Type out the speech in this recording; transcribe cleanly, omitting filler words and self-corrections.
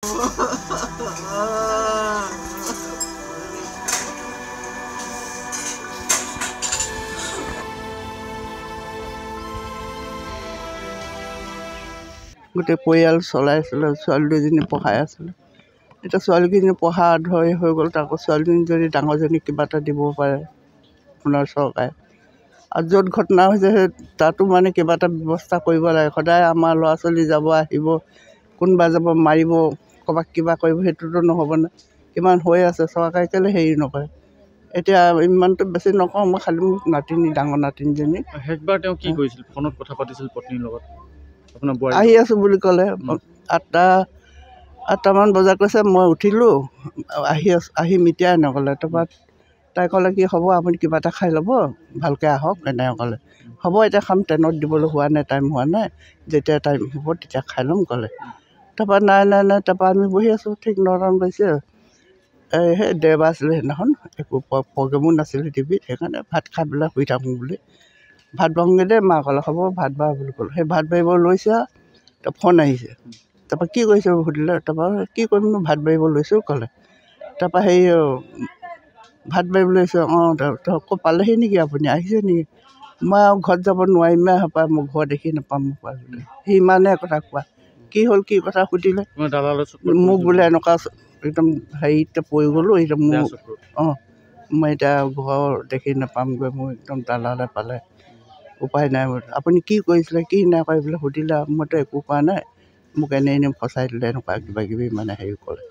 গোটেই পৰিয়াল চলাইছিলে, ছোৱালী দুজনী পঢ়াই আছিলে। এতিয়া ছোৱালীজনী পঢ়া আধৰুৱা হৈ গ'ল, আকৌ ছোৱালীজনী যদি ডাঙৰজনীক কিবা এটা দিব পাৰে আপোনাৰ চৰকাৰে। আৰু য'ত ঘটনা হৈছে সেই তাতো মানে কিবা এটা ব্যৱস্থা কৰিব লাগে। সদায় আমাৰ ল'ৰা ছোৱালী যাব আহিব, কোনোবা যাব মাৰিব, ক'ৰবাক কিবা কৰিব, সেইটোতো নহ'বনে? কিমান হৈ আছে, চৰকাৰে কেলৈ হেৰি নকৰে? এতিয়া ইমানটো বেছি নকওঁ মই, খালি মোক নাতিনী, ডাঙৰ নাতিনীজনী। শেষবাৰ তেওঁ কি কৰিছিল? ফোনত কথা পাতিছিল পত্নীৰ লগত? আপোনাৰ আহি আছোঁ বুলি ক'লে। 8টামান বজাত কৈছে, মই উঠিলোঁ, আহি মিতিয়াই নগ'লে। তাৰপৰা তাই ক'লে কি হ'ব, আপুনি কিবা এটা খাই ল'ব, ভালকৈ আহক, এনেকৈ ক'লে। হ'ব এতিয়া খাম, ট্ৰেইনত দিবলৈ হোৱা নাই, টাইম হোৱা নাই, যেতিয়া টাইম হ'ব তেতিয়া খাই ল'ম ক'লে। তাৰপৰা নাই, তাৰপৰা আমি বহি আছোঁ, ঠিক 9টামান বাজিছে। সেই দেওবাৰ আছিলে সেইদিনাখন, একো প্ৰগ্ৰেমো নাছিলে টিভিত, সেইকাৰণে ভাত খাই পেলাই শুই থাকোঁ বুলি। ভাত বাঢ়োঁগৈ দেই মা ক'লে, হ'ব ভাত বাঢ় বুলি ক'লোঁ। সেই ভাত বাঢ়িব লৈছে আৰু ফোন আহিছে। তাৰপৰা কি কৰিছে সুধিলে, তাৰপৰা কি কৰিমনো, ভাত বাঢ়িব লৈছোঁ ক'লে। তাৰপৰা হেৰি ভাত বাঢ়িব লৈছোঁ, ক'ত পালেহি নেকি আপুনি, আহিছে নেকি? মই আৰু ঘৰত যাব নোৱাৰিমে হপায়, মই ঘৰ দেখি নাপাম হপায় বোলে। সি ইমানে কথা কোৱা। কি হ'ল, কি কথা সুধিলে, মোক বোলে এনেকুৱা একদম হেৰিতে পৰি গ'লোঁ, এতিয়া মোৰ মই এতিয়া ঘৰ দেখি নাপামগৈ, মোৰ একদম দালালে পালে, উপায় নাই। আপুনি কি কৰিছিলে, কি নাই কৰা এইবিলাক সুধিলে, মইতো একো কৰা নাই, মোক এনেই ফচাই দিলে, এনেকুৱা কিবাকিবি মানে হেৰি কৰে।